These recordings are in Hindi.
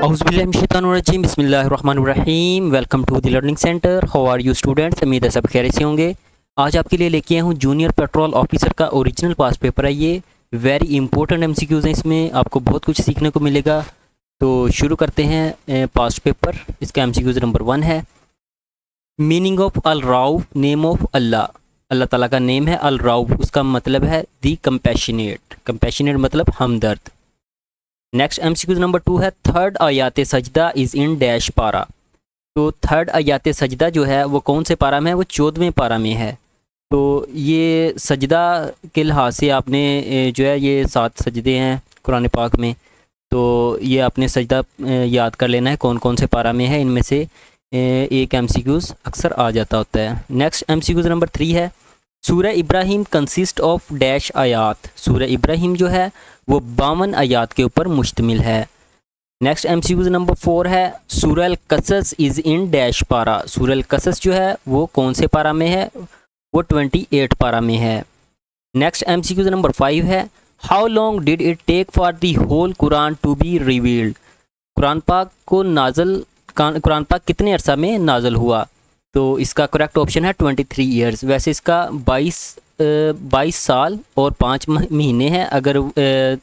औज़ुबिल्लाहिमिनश्शैतानिर्रजीम बिस्मिल्लाहिर्रहमानिर्रहीम। Welcome to the learning centre. How are you students? उम्मीद है सब खैरियत से होंगे। आज आपके लिए लेके आया हूँ जूनियर पेट्रोल ऑफिसर का ओरिजिनल पास पेपर है। ये वेरी इंपॉर्टेंट एमसीक्यूज़ हैं, इसमें आपको बहुत कुछ सीखने को मिलेगा। तो शुरू करते हैं पास्ट पेपर। इसका एमसीक्यूज़ नंबर 1 है, meaning of Al Rauf, name of Allah. Allah Taala का नेम है अल राउफ, उसका मतलब है दी कंपैशनेट। कंपैशनेट मतलब हमदर्द। नेक्स्ट एमसीक्यूज नंबर 2 है, थर्ड आयात सजदा इज़ इन डैश पारा। तो थर्ड आयात सजदा जो है वो कौन से पारा में है? वो 14वें पारा में है। तो ये सजदा के लिहाज से आपने जो है ये 7 सजदे हैं कुरान पाक में। तो ये आपने सजदा याद कर लेना है कौन कौन से पारा में है। इनमें से एक एमसीक्यूज अक्सर आ जाता होता है। नेक्स्ट एमसीक्यूज नंबर 3 है, सूरह इब्राहिम कंसिस्ट ऑफ डैश आयात। सूरह इब्राहिम जो है वो 52 आयात के ऊपर मुश्तमिल है। नेक्स्ट एमसीक्यूज नंबर 4 है, सूरह अल कसस इज़ इन डैश पारा। सूरह अल कसस जो है वो कौन से पारा में है? वो 28 पारा में है। नेक्स्ट एमसीक्यूज नंबर 5 है, how long did it take for the whole Quran to be revealed. कुरान पाक को नाजल कुरान पाक कितने अरसा में नाजल हुआ? तो इसका करेक्ट ऑप्शन है 23 ईयर्स। वैसे इसका 22 साल और 5 महीने हैं। अगर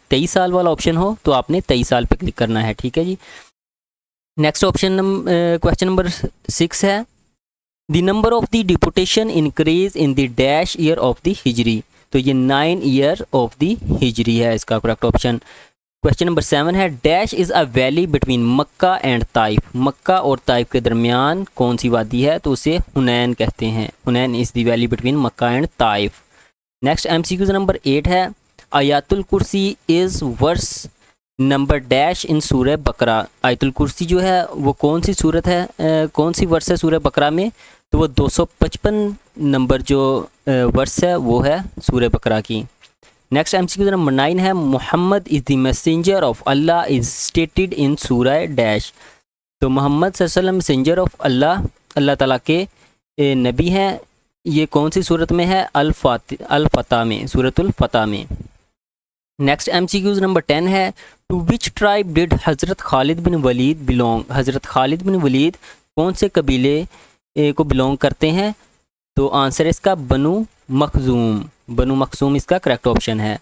23 साल वाला ऑप्शन हो तो आपने 23 साल पे क्लिक करना है, ठीक है जी। नेक्स्ट ऑप्शन क्वेश्चन नंबर 6 है, the number of the deputation increase in the dash year of the Hijri. तो ये 9 ईयर ऑफ द हिजरी है इसका करेक्ट ऑप्शन। क्वेश्चन नंबर 7 है, dash is a valley between Makkah and Taif. Makkah और ताइफ के दरमियान कौन सी वादी है? तो उसे हुनैन कहते हैं। Hunain is the valley between Makkah and Taif. Next MCQs number 8 है, Ayatul Kursi is verse number dash in Surah Baqarah. आयतुल कुर्सी जो है वो कौन सी सूरत है, कौन सी वर्स है सूरह बकरा में? तो वो 255 नंबर जो वर्स है वो है सूरह बकरा की। नेक्स्ट एमसीक्यू नंबर 9 है, Muhammad is the messenger of Allah is stated in surah dash. तो मोहम्मद सल्लल्लाहु अलैहि वसल्लम मैसेंजर ऑफ अल्लाह, अल्लाह ताला के नबी हैं। ये कौन सी सूरत में है? अल फतह में, सूरतुल फतह में। नेक्स्ट एमसीक्यूज नंबर 10 है, टू विच ट्राइब डिड हज़रत खालिद बिन वलीद बिलोंग। हज़रत खालिद बिन वलीद कौन से कबीले को बिलोंग करते हैं? तो आंसर इसका बनु मखजूम। बनु मखजूम इसका करेक्ट ऑप्शन है।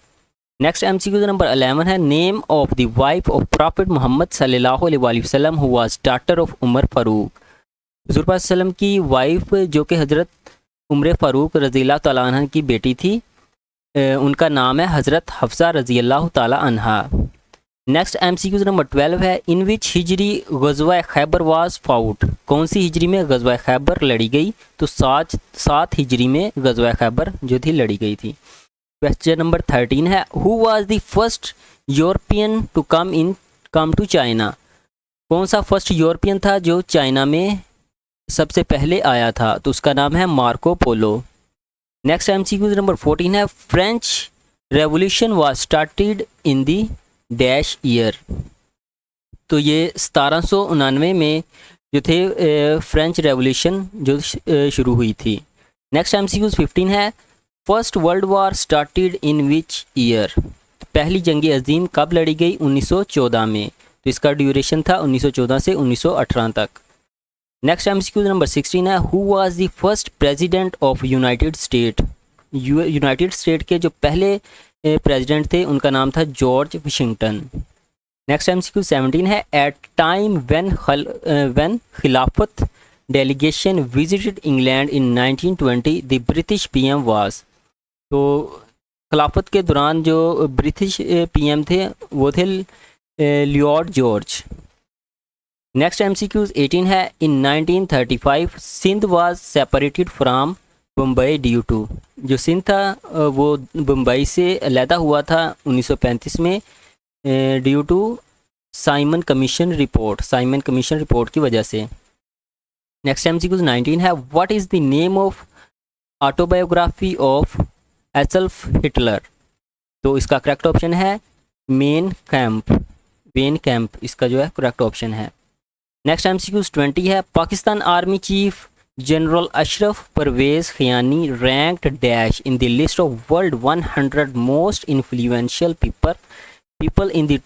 नेक्स्ट एमसीक्यू नंबर 11 है, name of the wife of prophet Muhammad सल्लल्लाहु अलैहि वसल्लम who was daughter of Umar Farooq. हुज़ूर पाक सल्लम की वाइफ जो कि हज़रत उमर फ़ारूक रज़ियल्लाहु ताला अन्हा की बेटी थी, उनका नाम है हज़रत हफ्सा रज़ियल्लाहु ताला अन्हा। नेक्स्ट एमसीक्यूज नंबर 12 है, इन विच हिजरी गज़वा खैबर वाज फाउट। कौन सी हिजरी में गज़वा खैबर लड़ी गई? तो 7 हिजरी में गज़वा खैबर जो थी लड़ी गई थी। क्वेश्चन नंबर 13 है, who was the first European to come to China. कौन सा फर्स्ट यूरोपियन था जो चाइना में सबसे पहले आया था? तो उसका नाम है Marco Polo. Next MCQs number 14 है, French revolution was started in the dash year. तो ये 1799 में जो थे फ्रेंच रेवोल्यूशन जो शुरू हुई थी। नेक्स्ट एमसीक्यूज 15 है, first world war started in which year. पहली जंग अजीम कब लड़ी गई? 1914 में। तो इसका ड्यूरेशन था 1914 से 1918 तक। नेक्स्ट एमसीक्यूज नंबर 16 है, who was the first president of United state. United state के जो पहले प्रेसिडेंट थे उनका नाम था जॉर्ज वाशिंगटन। नेक्स्ट एमसीक्यू 17 है, एट टाइम व्हेन खिलाफत delegation visited England in 1920 the British PM was. तो खिलाफत के दौरान जो ब्रिटिश पीएम थे वो थे लॉर्ड जॉर्ज। नेक्स्ट एमसीक्यूज 18 है, in 1935 Sindh was separated from Bombay due to. जो सिंध था वो बम्बई से अलहदा हुआ था 1935 में due to Simon commission report. Simon commission report की वजह से। नेक्स्ट एमसीक्यूज 19 है, what is the name of autobiography of Adolf Hitler. तो इसका करेक्ट ऑप्शन है मेन कैंप। मेन कैंप इसका जो है करेक्ट ऑप्शन है। नेक्स्ट एमसीक्यूज 20 है, Pakistan army chief general Ashraf Parvez Kayani ranked dash in the list of world 100 most influential people in the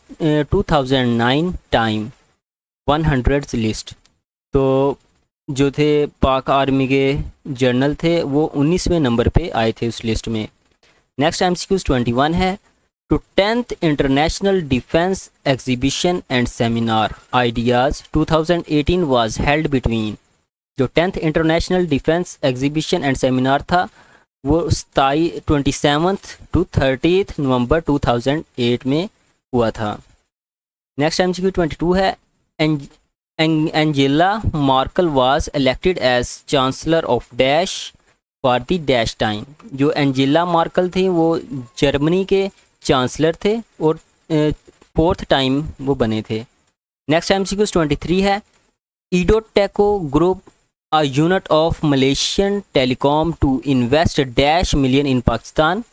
2009 time. 100 list. तो जो थे पाक आर्मी के जर्नल थे वो 19वें नंबर पे आए थे उस लिस्ट में। नेक्स्ट MCQs 21 है, to 10th international defence exhibition and seminar ideas 2018 was held between. जो 10th international defence exhibition and seminar था वो 27 to 30 नवंबर 2008 में हुआ था। नेक्स्ट MCQ 22 है, Angela Merkel was elected as chancellor of dash for the dash time. जो एंजेला मार्कल थी वो जर्मनी के चांसलर थे और 4th टाइम वो बने थे। नेक्स्ट MCQ 23 है, ईडोटेको group a unit of Malaysian telecom to invest dash million in Pakistan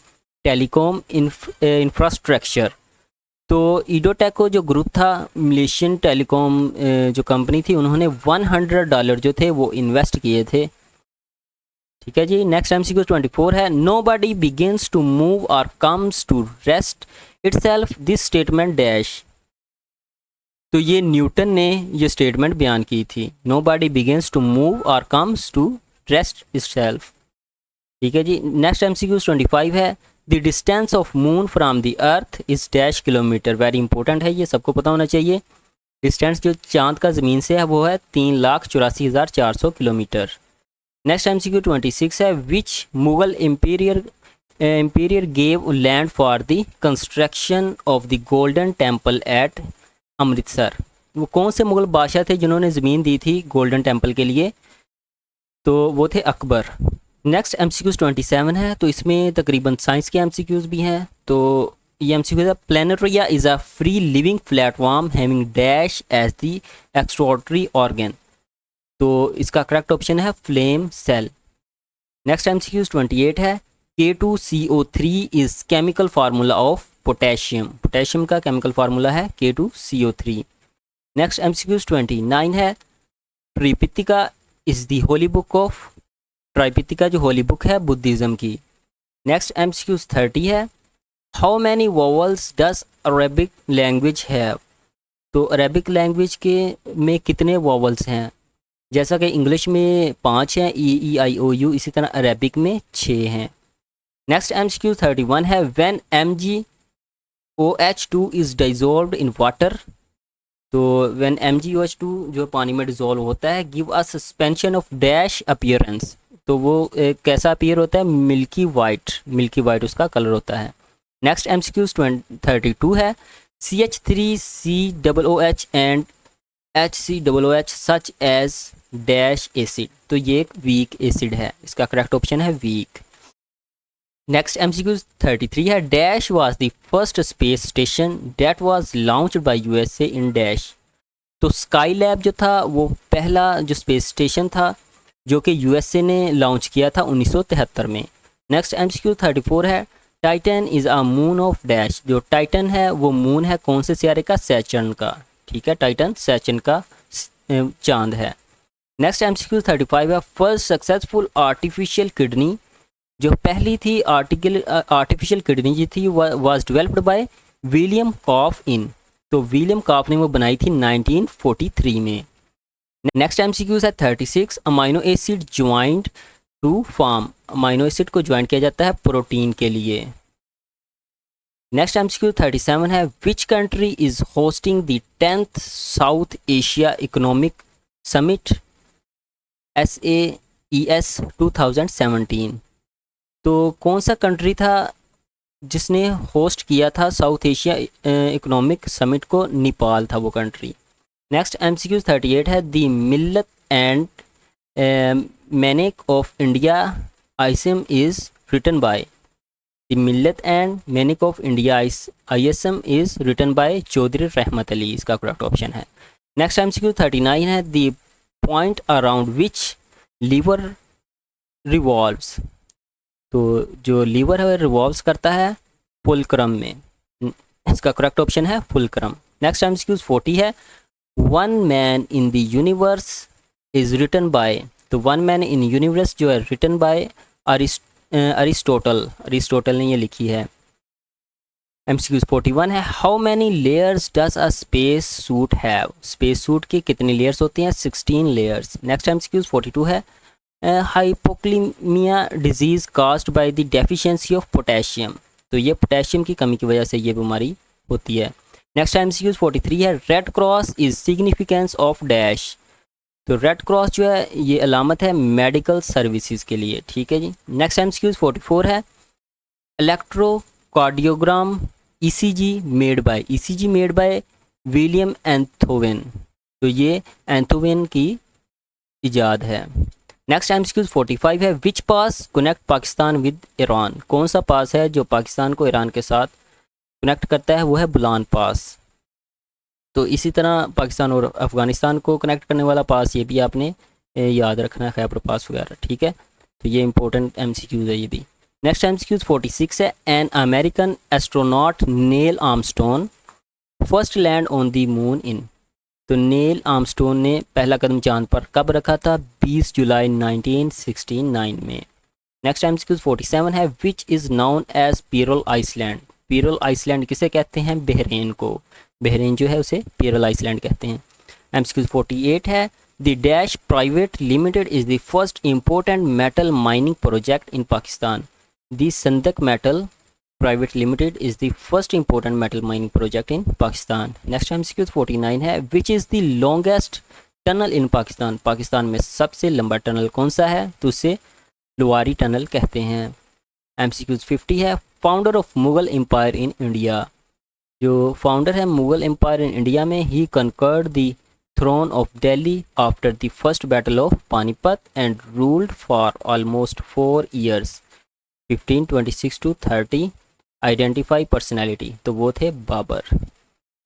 telecom infrastructure। तो ईडोटेको जो ग्रुप था मलेशियन टेलीकॉम जो कंपनी थी उन्होंने $100 जो थे वो इन्वेस्ट किए थे। ठीक है जी। नेक्स्ट MCQ 24 है, nobody begins to move or comes to rest itself this statement dash। तो ये न्यूटन ने ये स्टेटमेंट बयान की थी, nobody begins to move or comes to rest itself। ठीक है जी। नेक्स्ट MCQ 25 है, the distance of moon from the earth is dash kilometre. Very important है, ये सबको पता होना चाहिए। डिस्टेंस जो चांद का ज़मीन से है वो है 3,84,400 किलोमीटर। नेक्स्ट MCQ 26 है, which Mughal emperor gave land for the construction of the Golden Temple at Amritsar. वो कौन से मुग़ल बादशाह थे जिन्होंने ज़मीन दी थी गोल्डन टेम्पल के लिए? तो वो थे अकबर। नेक्स्ट MCQs 27 है, तो इसमें तकरीबन साइंस के MCQs भी हैं। तो ये MCQ है, planaria is a free living platform having dash as the excretory organ. तो इसका करेक्ट ऑप्शन है फ्लेम सेल। नेक्स्ट MCQs 28 है, K2CO3 is chemical formula of potassium. Potassium का केमिकल फार्मूला है K2CO3। नेक्स्ट MCQs 29 है, Tripitaka is the holy book of. Tripitaka जो होली बुक है बुद्धिज़्म की। नेक्स्ट MCQs 30 है, how many vowels does Arabic language have. तो अरेबिक लैंग्वेज के में कितने वोवल्स हैं? जैसा कि इंग्लिश में 5 हैं, E, I, O, U, इसी तरह अरेबिक में 6 हैं। नेक्स्ट MCQ 31 है, when MgOH2 is dissolved in water. तो व्हेन MgOH2 जो पानी में डिजॉल्व होता है, give a suspension of dash appearance. तो वो कैसा अपीयर होता है? मिल्की वाइट उसका कलर होता है। नेक्स्ट MCQs 32 है, CH3COOH and HCOOH such as dash acid. तो ये एक वीक एसिड है, इसका करेक्ट ऑप्शन है वीक। नेक्स्ट MCQs 33 है, dash was the first space station that was launched by USA in dash. तो स्काई लैब जो था वो पहला जो स्पेस स्टेशन था जो कि USA ने लॉन्च किया था 1973 में। नेक्स्ट MCQ 34 है, Titan is a moon of dash. जो टाइटन है वो मून है कौन से सियारे का? सैटर्न का। ठीक है, टाइटन सैटर्न का चांद है। नेक्स्ट MCQ 35 है, फर्स्ट सक्सेसफुल आर्टिफिशियल किडनी। जो पहली थी आर्टिफिशियल किडनी जी थी वाज डेवलप्ड बाय विलियम कॉफ इन। तो विलियम कॉफ ने वो बनाई थी 1943 में। नेक्स्ट MCQ है 36, amino acid joint to form. Amino acid को ज्वाइंट किया जाता है प्रोटीन के लिए। नेक्स्ट MCQ 37 है, which country is hosting the 10th south Asia economic summit SAES 2017। तो कौन सा कंट्री था जिसने होस्ट किया था साउथ एशिया इकोनॉमिक समिट को? नेपाल था वो कंट्री। नेक्स्ट MCQ 38 है, the millat and menace of India ISM is written by. The millat and menace of India ISM is written by Chaudhry Rahmat Ali. इसका करेक्ट ऑप्शन है। नेक्स्ट MCQ 39 है, the point around which lever revolves. तो जो लीवर है रिवॉल्व्स करता है फुलक्रम में। इसका करेक्ट ऑप्शन है फुलक्रम। नेक्स्ट MCQ 40 है, one man in the universe is written by. तो वन मैन इन यूनिवर्स जो है रिटन बाय अरिस्टोटल ने ये लिखी है। MCQ 41 है, how many layers does a space suit have, space suit की कितनी लेयर्स होती हैं, 16 लेयर्स। नेक्स्ट MCQ 42 है, hypokalemia disease caused by the deficiency of potassium, तो ये पोटेशियम की कमी की वजह से ये बीमारी होती है। नेक्स्ट MCQ 43 है, red cross is significance of dash, तो रेड क्रॉस जो है ये अलामत है मेडिकल सर्विसेज के लिए, ठीक है जी। नेक्स्ट MCQ 44 है, electrocardiogram ECG made by William Einthoven, तो ये एंथोवेन की इजाद है। नेक्स्ट MCQ 45 है, विच पास कनेक्ट पाकिस्तान विद ईरान, कौन सा पास है जो पाकिस्तान को ईरान के साथ कनेक्ट करता है, वो है बुलान पास। तो इसी तरह पाकिस्तान और अफ़गानिस्तान को कनेक्ट करने वाला पास ये भी आपने याद रखना है, खैबर पास वगैरह, ठीक है। तो ये इंपॉर्टेंट MCQ है ये भी। नेक्स्ट MCQ 46 है, an American astronaut Neil Armstrong first land on the moon in, तो नील आर्मस्ट्रॉन्ग ने पहला कदम चांद पर कब रखा था, 20 जुलाई 1969 में। नेक्स्ट MCQ 47 है, which is known as pearl island, पीरल आइसलैंड किसे कहते हैं, बहरीन को, बहरीन जो है उसे पीरल आइसलैंड कहते हैं। MCQ 48 है, the dash private limited is the first important metal mining project in Pakistan, the Saindak metal private limited is the first important metal mining project in Pakistan. Next MCQ 49 है, which is the longest tunnel in Pakistan, Pakistan में सबसे लंबा टनल कौन सा है, तो उसे लुवारी टनल कहते हैं। MCQ 50 है, founder of Mughal empire in India, जो फाउंडर है मुगल एम्पायर इन इंडिया में, he conquered the throne of Delhi after the first battle of Panipat and ruled for almost 4 years 1526 to 30। Identify personality, तो वो थे बाबर।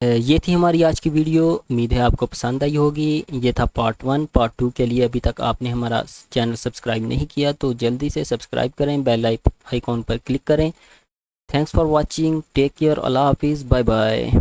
ये थी हमारी आज की वीडियो, उम्मीद है आपको पसंद आई होगी। ये था पार्ट 1। पार्ट 2 के लिए अभी तक आपने हमारा चैनल सब्सक्राइब नहीं किया तो जल्दी से सब्सक्राइब करें, बेल आइकॉन पर क्लिक करें। Thanks for watching, take care, Allah हाफिज़, बाय बाय।